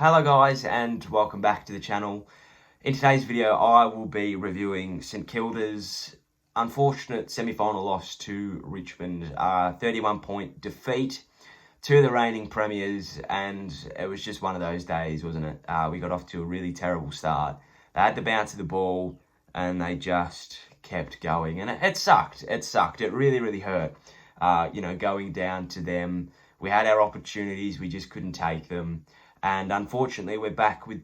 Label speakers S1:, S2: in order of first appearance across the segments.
S1: Hello guys and welcome back to the channel. In today's video I will be reviewing St Kilda's unfortunate semi-final loss to Richmond. 31-point defeat to the reigning premiers, and it was just one of those days, wasn't it? We got off to a really terrible start. They had the bounce of the ball and they just kept going, and it sucked. It really hurt. Going down to them. We had our opportunities, we just couldn't take them. And unfortunately, we're back with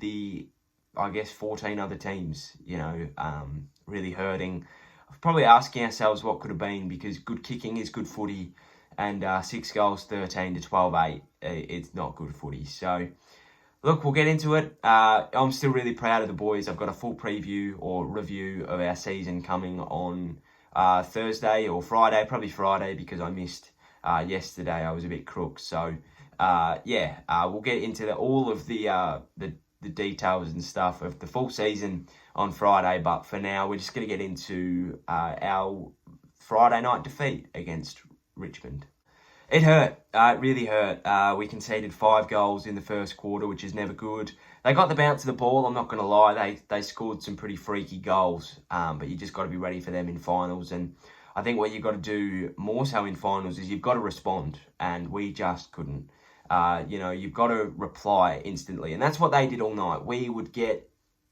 S1: 14 other teams, really hurting. Probably asking ourselves what could have been, because good kicking is good footy, and 6 goals, 13 to 12-8, it's not good footy. So, look, we'll get into it. I'm still really proud of the boys. I've got a full preview or review of our season coming on Thursday or Friday, probably Friday, because I missed yesterday. I was a bit crook, so... we'll get into all of the details and stuff of the full season on Friday. But for now, we're just going to get into our Friday night defeat against Richmond. It hurt. It really hurt. We conceded 5 goals in the first quarter, which is never good. They got the bounce of the ball. I'm not going to lie. They scored some pretty freaky goals, but you just got to be ready for them in finals. And I think what you've got to do more so in finals is you've got to respond, and we just couldn't. You've got to reply instantly. And that's what they did all night. We would get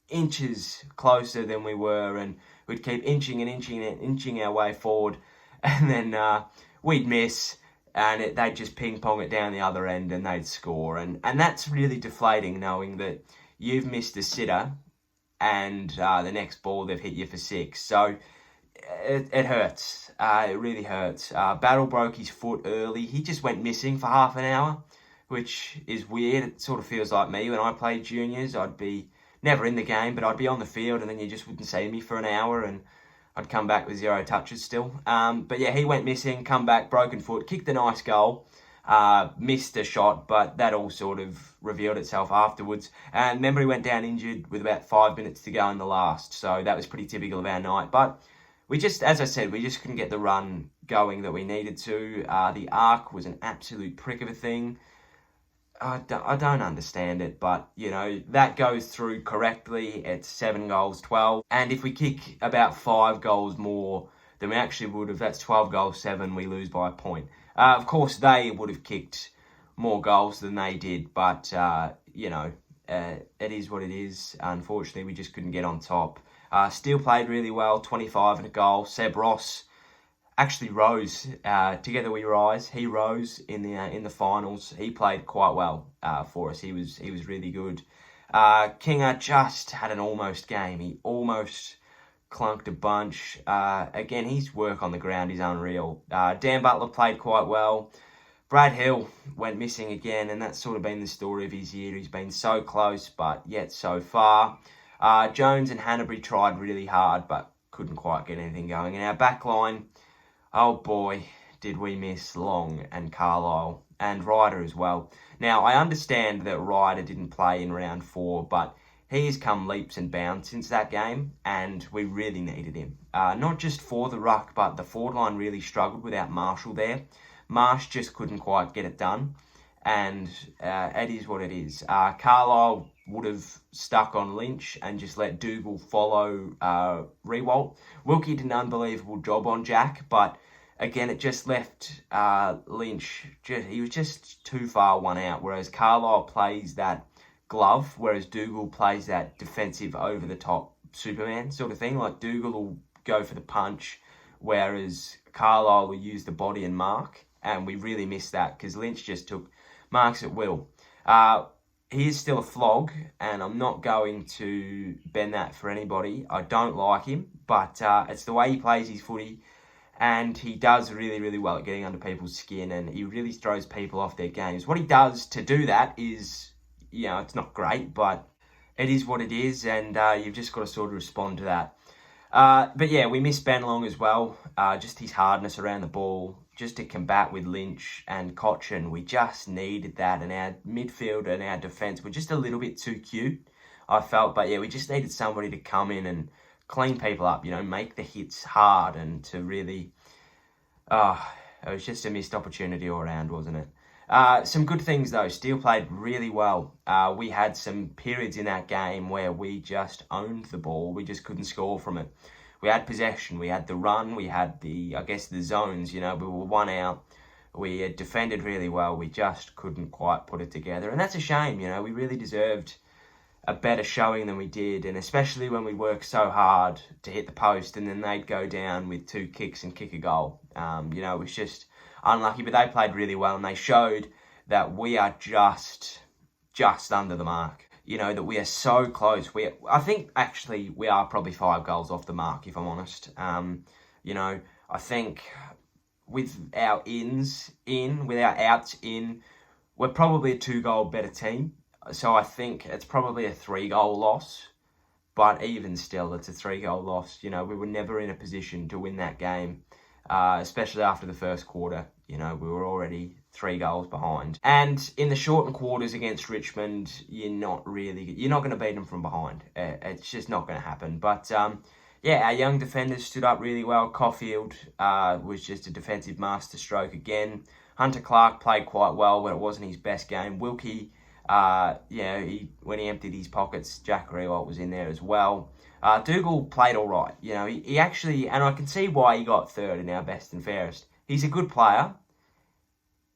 S1: inches closer than we were, and we'd keep inching our way forward. And then we'd miss, and they'd just ping-pong it down the other end, and they'd score. And that's really deflating, knowing that you've missed a sitter, and the next ball they've hit you for 6. So it hurts. It really hurts. Battle broke his foot early. He just went missing for half an hour, which is weird. It sort of feels like me when I played juniors. I'd be never in the game, but I'd be on the field, and then you just wouldn't see me for an hour, and I'd come back with 0 touches still. But yeah, he went missing, come back, broken foot, kicked a nice goal, missed a shot, but that all sort of revealed itself afterwards. And remember, he went down injured with about 5 minutes to go in the last, so that was pretty typical of our night. But we just, as I said, we just couldn't get the run going that we needed to. The arc was an absolute prick of a thing. I don't understand it, but, that goes through correctly. It's 7 goals, 12. And if we kick about 5 goals more than we actually would have, that's 12 goals, 7, we lose by a point. Of course, they would have kicked more goals than they did, but, it is what it is. Unfortunately, we just couldn't get on top. Steele played really well, 25 and a goal. Seb Ross actually rose. Together we rise. He rose in the finals. He played quite well for us. He was really good. Kinga just had an almost game. He almost clunked a bunch. Again, his work on the ground is unreal. Dan Butler played quite well. Brad Hill went missing again, and that's sort of been the story of his year. He's been so close, but yet so far. Jones and Hanbury tried really hard, but couldn't quite get anything going. And our back line, oh boy, did we miss Long and Carlisle, and Ryder as well. Now, I understand that Ryder didn't play in round 4, but he has come leaps and bounds since that game, and we really needed him. Not just for the ruck, but the forward line really struggled without Marshall there. Marsh just couldn't quite get it done, and it is what it is. Carlisle would have stuck on Lynch and just let Dougal follow Rewalt. Wilkie did an unbelievable job on Jack, but again, it just left Lynch. He was just too far one out, whereas Carlisle plays that glove, whereas Dougal plays that defensive over-the-top Superman sort of thing. Like, Dougal will go for the punch, whereas Carlisle will use the body and mark, and we really missed that because Lynch just took marks at will. He is still a flog, and I'm not going to bend that for anybody. I don't like him, but it's the way he plays his footy, and he does really well at getting under people's skin, and he really throws people off their games. What he does to do that is, it's not great, but it is what it is, and you've just got to sort of respond to that. But yeah, we missed Ben Long as well. Just his hardness around the ball, just to combat with Lynch and Cochin. We just needed that, and our midfield and our defence were just a little bit too cute, I felt. But yeah, we just needed somebody to come in and clean people up, make the hits hard, and to really... it was just a missed opportunity all around, wasn't it? Some good things though. Steele played really well. We had some periods in that game where we just owned the ball. We just couldn't score from it. We had possession. We had the run. We had the zones. We were one out. We had defended really well. We just couldn't quite put it together. And that's a shame. We really deserved a better showing than we did. And especially when we worked so hard to hit the post and then they'd go down with 2 kicks and kick a goal. It was just unlucky, but they played really well and they showed that we are just under the mark. That we are so close. I think actually we are probably 5 goals off the mark, if I'm honest. I think with our with our outs in, we're probably a 2-goal better team. So I think it's probably a 3-goal loss. But even still, it's a 3-goal loss. We were never in a position to win that game, especially after the first quarter. We were already 3 goals behind. And in the shortened quarters against Richmond, you're not going to beat them from behind. It's just not going to happen. But yeah, our young defenders stood up really well. Caulfield was just a defensive masterstroke again. Hunter Clark played quite well, but it wasn't his best game. Wilkie, when he emptied his pockets, Jack Rewalt was in there as well. Dougal played all right. He actually, and I can see why he got 3rd in our best and fairest. He's a good player.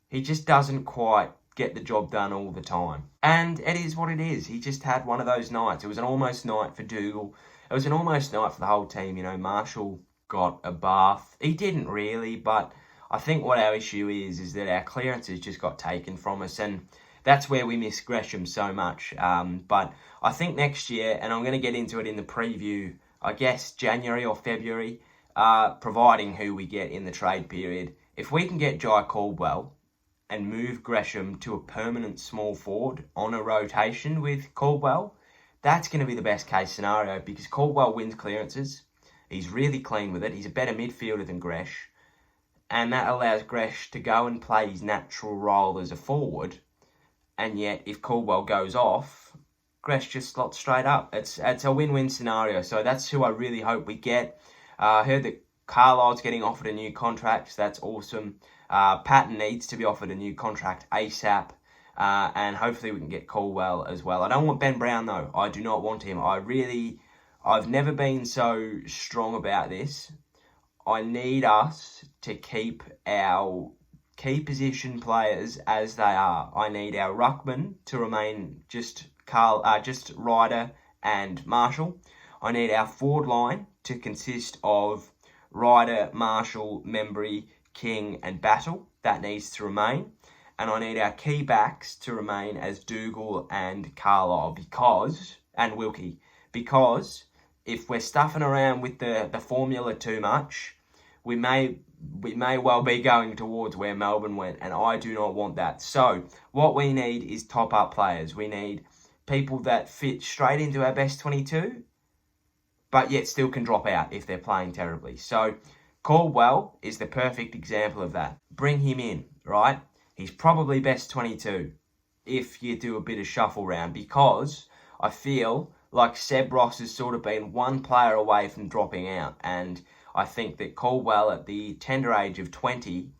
S1: He just doesn't quite get the job done all the time. And it is what it is. He just had one of those nights. It was an almost night for Dougal. It was an almost night for the whole team. Marshall got a bath. He didn't really, but I think what our issue is that our clearances just got taken from us, and that's where we miss Gresham so much. But I think next year, and I'm going to get into it in the preview, I guess January or February, providing who we get in the trade period, if we can get Jai Caldwell and move Gresham to a permanent small forward on a rotation with Caldwell, that's going to be the best case scenario because Caldwell wins clearances. He's really clean with it. He's a better midfielder than Gresh. And that allows Gresh to go and play his natural role as a forward. And yet, if Caldwell goes off, Gresh just slots straight up. It's a win-win scenario. So that's who I really hope we get. I heard that Carlisle's getting offered a new contract. So that's awesome. Patton needs to be offered a new contract ASAP. And hopefully we can get Caldwell as well. I don't want Ben Brown, though. I do not want him. I've never been so strong about this. I need us to keep our key position players as they are. I need our ruckman to remain just Ryder and Marshall. I need our forward line to consist of Ryder, Marshall, Membry, King and Battle. That needs to remain. And I need our key backs to remain as Dougal and Carlisle and Wilkie. Because if we're stuffing around with the formula too much, we may well be going towards where Melbourne went, and I do not want that. So what we need is top-up players. We need people that fit straight into our best 22, but yet still can drop out if they're playing terribly. So Caldwell is the perfect example of that. Bring him in, right? He's probably best 22 if you do a bit of shuffle round, because I feel like Seb Ross has sort of been one player away from dropping out, and I think that Caldwell at the tender age of 20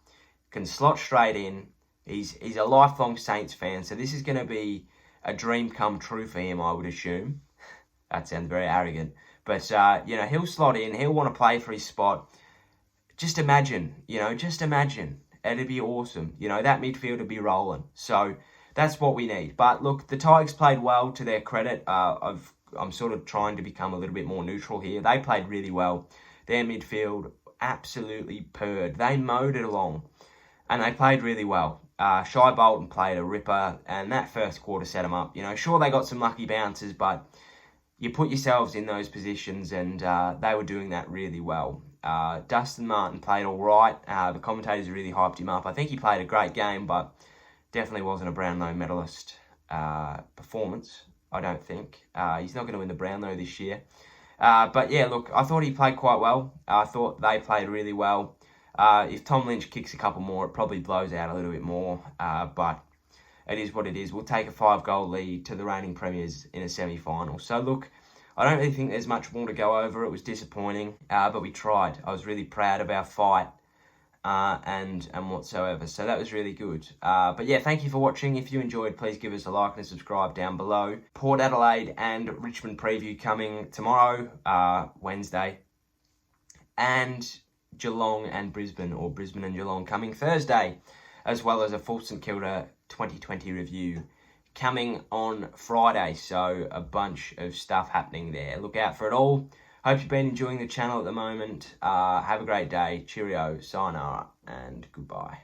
S1: can slot straight in. He's a lifelong Saints fan, so this is going to be a dream come true for him, I would assume. That sounds very arrogant. But, he'll slot in. He'll want to play for his spot. Just imagine. It'd be awesome. That midfield would be rolling. So that's what we need. But look, the Tigers played well, to their credit. I'm sort of trying to become a little bit more neutral here. They played really well. Their midfield absolutely purred. They mowed it along. And they played really well. Shai Bolton played a ripper, and that first quarter set them up. Sure, they got some lucky bounces, but you put yourselves in those positions, and they were doing that really well. Dustin Martin played all right. The commentators really hyped him up. I think he played a great game, but definitely wasn't a Brownlow medalist performance, I don't think. He's not going to win the Brownlow this year. But yeah, look, I thought he played quite well. I thought they played really well. If Tom Lynch kicks a couple more, it probably blows out a little bit more. But it is what it is. We'll take a 5-goal lead to the reigning premiers in a semi-final. So look, I don't really think there's much more to go over. It was disappointing, but we tried. I was really proud of our fight. and whatsoever. So that was really good. But yeah, thank you for watching. If you enjoyed, please give us a like and a subscribe down below. Port Adelaide and Richmond preview coming tomorrow, Wednesday, and Geelong and Brisbane, or Brisbane and Geelong, coming Thursday, as well as a full St Kilda 2020 review coming on Friday. So a bunch of stuff happening there. Look out for it all. Hope you've been enjoying the channel at the moment. Have a great day. Cheerio, sayonara, and goodbye.